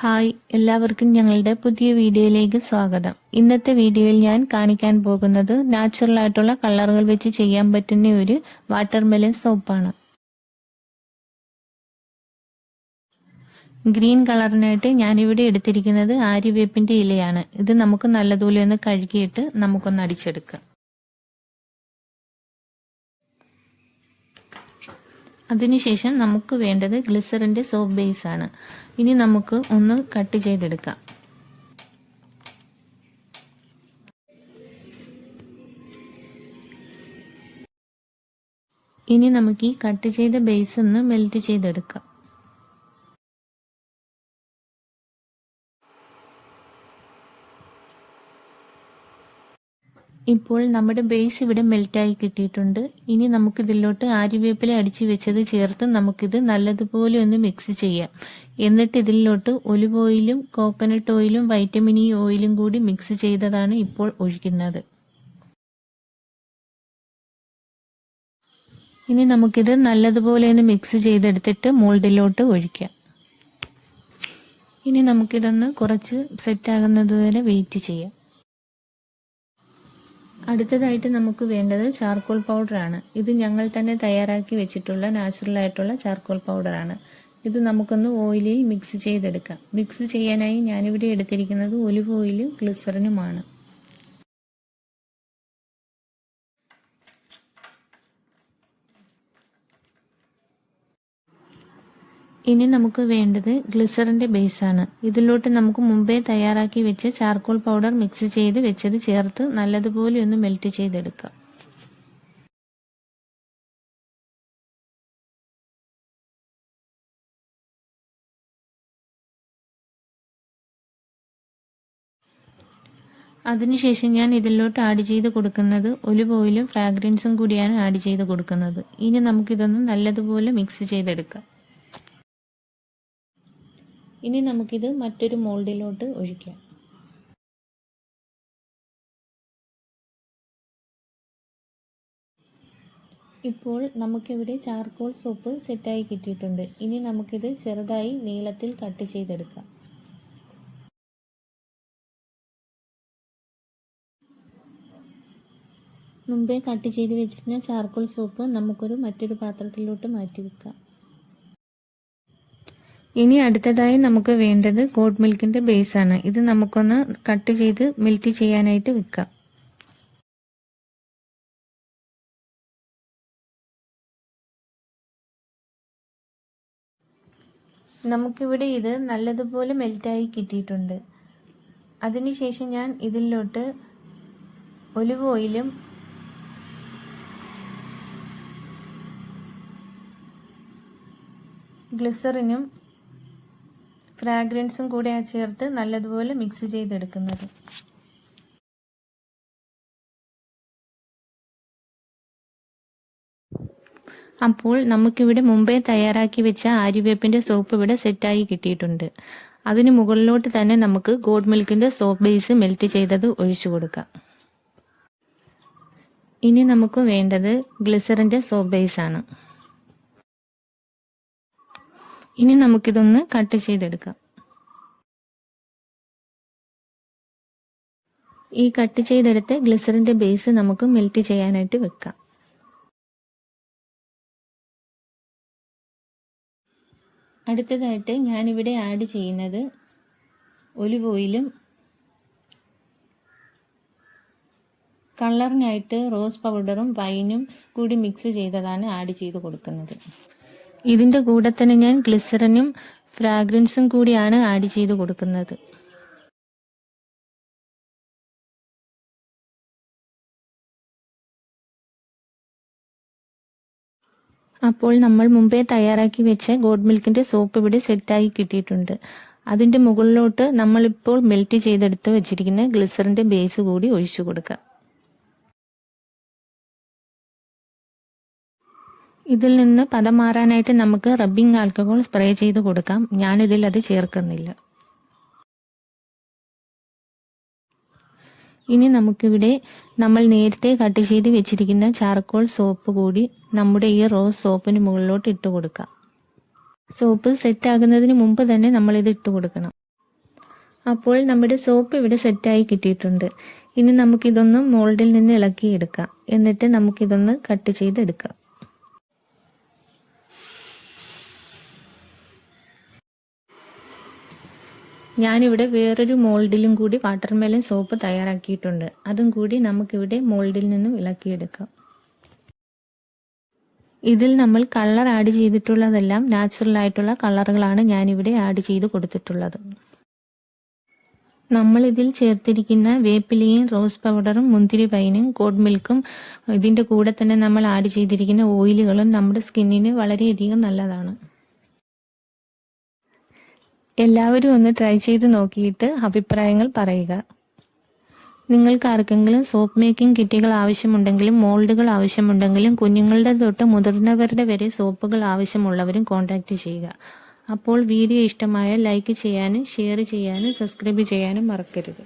Hi, എല്ലാവർക്കും ഞങ്ങളുടെ പുതിയ വീഡിയോയിലേക്ക് സ്വാഗതം. ഇന്നത്തെ വീഡിയോയിൽ ഞാൻ കാണിക്കാൻ പോകുന്നത് നാച്ചുറൽ ആയിട്ടുള്ള കളറുകൾ വെച്ച് ചെയ്യാൻ പറ്റുന്ന ഒരു വാട്ടർമെലൻ സോപ്പാണ്. ഗ്രീൻ കളറിനായിട്ട് ഞാനിവിടെ എടുത്തിരിക്കുന്നത് ആര്യവേപ്പിന്റെ ഇലയാണ്. ഇത് നമുക്ക് നല്ലതുപോലെ ഒന്ന് കഴുകിയിട്ട് നമുക്കൊന്ന് അടിച്ചെടുക്കാം. അതിനുശേഷം നമുക്ക് വേണ്ടത് ഗ്ലിസറിന്റെ സോപ്പ് ബേസ് ആണ്. ഇനി നമുക്ക് ഒന്ന് കട്ട് ചെയ്തെടുക്കാം. ഇനി നമുക്ക് ഈ കട്ട് ചെയ്ത ബേസ് ഒന്ന് മെൽറ്റ് ചെയ്തെടുക്കാം. ഇപ്പോൾ നമ്മുടെ ബേസ് ഇവിടെ മെൽറ്റായി കിട്ടിയിട്ടുണ്ട്. ഇനി നമുക്കിതിലോട്ട് ആര്യവേപ്പില അടിച്ചു വെച്ചത് ചേർത്ത് നമുക്കിത് നല്ലതുപോലെ ഒന്ന് മിക്സ് ചെയ്യാം. എന്നിട്ട് ഇതിലോട്ട് ഒലിവ് ഓയിലും കോക്കനട്ട് ഓയിലും വൈറ്റമിൻ ഇ ഓയിലും കൂടി മിക്സ് ചെയ്തതാണ് ഇപ്പോൾ ഒഴിക്കുന്നത്. ഇനി നമുക്കിത് നല്ലതുപോലെ ഒന്ന് മിക്സ് ചെയ്തെടുത്തിട്ട് മോൾഡിലോട്ട് ഒഴിക്കാം. ഇനി നമുക്കിതൊന്ന് കുറച്ച് സെറ്റാകുന്നത് വരെ വെയിറ്റ് ചെയ്യാം. അടുത്തതായിട്ട് നമുക്ക് വേണ്ടത് ചാർക്കോൾ പൗഡറാണ്. ഇത് ഞങ്ങൾ തന്നെ തയ്യാറാക്കി വെച്ചിട്ടുള്ള നാച്ചുറൽ ആയിട്ടുള്ള ചാർക്കോൾ പൗഡറാണ്. ഇത് നമുക്കൊന്ന് ഓയിലിൽ മിക്സ് ചെയ്തെടുക്കാം. മിക്സ് ചെയ്യാനായി ഞാനിവിടെ എടുത്തിരിക്കുന്നത് ഒലിവ് ഓയിലും ഗ്ലിസറിനുമാണ്. ഇനി നമുക്ക് വേണ്ടത് ഗ്ലിസറിന്റെ ബേസാണ്. ഇതിലോട്ട് നമുക്ക് മുമ്പേ തയ്യാറാക്കി വെച്ച് ചാർക്കോൾ പൗഡർ മിക്സ് ചെയ്ത് വെച്ചത് ചേർത്ത് നല്ലതുപോലെ ഒന്ന് മെൽറ്റ് ചെയ്തെടുക്കാം. അതിനുശേഷം ഞാൻ ഇതിലോട്ട് ആഡ് ചെയ്ത് കൊടുക്കുന്നത് ഒലിവ് ഓയിലും ഫ്രാഗ്രൻസും കൂടിയാണ് ആഡ് ചെയ്ത് കൊടുക്കുന്നത്. ഇനി നമുക്കിതൊന്ന് നല്ലതുപോലെ മിക്സ് ചെയ്തെടുക്കാം. ഇനി നമുക്കിത് മറ്റൊരു മോൾഡിലോട്ട് ഒഴിക്കാം. ഇപ്പോൾ നമുക്കിവിടെ ചാർക്കോൾ സോപ്പ് സെറ്റായി കിട്ടിയിട്ടുണ്ട്. ഇനി നമുക്കിത് ചെറുതായി നീളത്തിൽ കട്ട് ചെയ്തെടുക്കാം. മുമ്പേ കട്ട് ചെയ്ത് വെച്ചിരുന്ന ചാർക്കോൾ സോപ്പ് നമുക്കൊരു മറ്റൊരു പാത്രത്തിലോട്ട് മാറ്റി വെക്കാം. ഇനി അടുത്തതായി നമുക്ക് വേണ്ടത് ഗോഡ് മിൽക്കിന്റെ ബേസ് ആണ്. ഇത് നമുക്കൊന്ന് കട്ട് ചെയ്ത് മെൽറ്റ് ചെയ്യാനായിട്ട് വെക്കാം. നമുക്കിവിടെ ഇത് നല്ലതുപോലെ മെൽറ്റായി കിട്ടിയിട്ടുണ്ട്. അതിനുശേഷം ഞാൻ ഇതിലോട്ട് ഒലിവ് ഓയിലും ഗ്ലിസറിനും ഫ്രാഗ്രൻസും കൂടെ ചേർത്ത് നല്ലതുപോലെ മിക്സ് ചെയ്തെടുക്കുന്നത്. അപ്പോൾ നമുക്കിവിടെ മുമ്പേ തയ്യാറാക്കി വെച്ച ആര്യവേപ്പിന്റെ സോപ്പ് ഇവിടെ സെറ്റായി കിട്ടിയിട്ടുണ്ട്. അതിന് മുകളിലോട്ട് തന്നെ നമുക്ക് ഗോഡ് മിൽക്കിന്റെ സോപ്പ് ബേസ് മെൽറ്റ് ചെയ്തത് ഒഴിച്ചു കൊടുക്കാം. ഇനി നമുക്ക് വേണ്ടത് ഗ്ലിസറിന്റെ സോപ്പ് ബേസ് ആണ്. ഇനി നമുക്കിതൊന്ന് കട്ട് ചെയ്തെടുക്കാം. ഈ കട്ട് ചെയ്തെടുത്ത് ഗ്ലിസറിന്റെ ബേസ് നമുക്ക് മെൽറ്റ് ചെയ്യാനായിട്ട് വെക്കാം. അടുത്തതായിട്ട് ഞാനിവിടെ ആഡ് ചെയ്യുന്നത് ഒലിവ് ഓയിലും കളറിനായിട്ട് റോസ് പൗഡറും വൈനും കൂടി മിക്സ് ചെയ്തതാണ് ആഡ് ചെയ്ത് കൊടുക്കുന്നത്. ഇതിൻ്റെ കൂടെ തന്നെ ഞാൻ ഗ്ലിസറിനും ഫ്രാഗ്രൻസും കൂടിയാണ് ആഡ് ചെയ്ത് കൊടുക്കുന്നത്. അപ്പോൾ നമ്മൾ മുമ്പേ തയ്യാറാക്കി വെച്ച ഗോഡ് മിൽക്കിന്റെ സോപ്പ് ഇവിടെ സെറ്റായി കിട്ടിയിട്ടുണ്ട്. അതിൻ്റെ മുകളിലോട്ട് നമ്മളിപ്പോൾ മെൽറ്റ് ചെയ്തെടുത്ത് വെച്ചിരിക്കുന്ന ഗ്ലിസറിന്റെ ബേസ് കൂടി ഒഴിച്ചു കൊടുക്കാം. ഇതിൽ നിന്ന് പദം മാറാനായിട്ട് നമുക്ക് റബ്ബിംഗ് ആൽക്കഹോൾ സ്പ്രേ ചെയ്ത് കൊടുക്കാം. ഞാനിതിൽ അത് ചേർക്കുന്നില്ല. ഇനി നമുക്കിവിടെ നമ്മൾ നേരത്തെ കട്ട് ചെയ്ത് വെച്ചിരിക്കുന്ന ചാർക്കോൾ സോപ്പ് കൂടി നമ്മുടെ ഈ റോസ് സോപ്പിന് മുകളിലോട്ട് ഇട്ട് കൊടുക്കാം. സോപ്പ് സെറ്റ് ആകുന്നതിന് മുമ്പ് തന്നെ നമ്മൾ ഇത് ഇട്ട് കൊടുക്കണം. അപ്പോൾ നമ്മുടെ സോപ്പ് ഇവിടെ സെറ്റായി കിട്ടിയിട്ടുണ്ട്. ഇനി നമുക്കിതൊന്ന് മോൾഡിൽ നിന്ന് ഇളക്കിയെടുക്കാം. എന്നിട്ട് നമുക്കിതൊന്ന് കട്ട് ചെയ്തെടുക്കാം. ഞാനിവിടെ വേറൊരു മോൾഡിലും കൂടി വാട്ടർമെലൺ സോപ്പ് തയ്യാറാക്കിയിട്ടുണ്ട്. അതും കൂടി നമുക്കിവിടെ മോൾഡിൽ നിന്നും ഇളക്കിയെടുക്കാം. ഇതിൽ നമ്മൾ കളർ ആഡ് ചെയ്തിട്ടുള്ളതെല്ലാം നാച്ചുറൽ ആയിട്ടുള്ള കളറുകളാണ് ഞാനിവിടെ ആഡ് ചെയ്ത് കൊടുത്തിട്ടുള്ളത്. നമ്മൾ ഇതിൽ ചേർത്തിരിക്കുന്ന വേപ്പിലയും റോസ് പൗഡറും മുന്തിരി പൈനും കോഡ് മിൽക്കും ഇതിൻ്റെ കൂടെ തന്നെ നമ്മൾ ആഡ് ചെയ്തിരിക്കുന്ന ഓയിലുകളും നമ്മുടെ സ്കിന്നിന് വളരെയധികം നല്ലതാണ്. എല്ലാവരും ഒന്ന് ട്രൈ ചെയ്ത് നോക്കിയിട്ട് അഭിപ്രായങ്ങൾ പറയുക. നിങ്ങൾക്ക് ആർക്കെങ്കിലും സോപ്പ് മേക്കിംഗ് കിറ്റുകൾ ആവശ്യമുണ്ടെങ്കിലും മോൾഡുകൾ ആവശ്യമുണ്ടെങ്കിലും കുഞ്ഞുങ്ങളുടെ തൊട്ട് മുതിർന്നവരുടെ വരെ സോപ്പുകൾ ആവശ്യമുള്ളവരും കോൺടാക്റ്റ് ചെയ്യുക. അപ്പോൾ വീഡിയോ ഇഷ്ടമായാൽ ലൈക്ക് ചെയ്യാനും ഷെയർ ചെയ്യാനും സബ്സ്ക്രൈബ് ചെയ്യാനും മറക്കരുത്.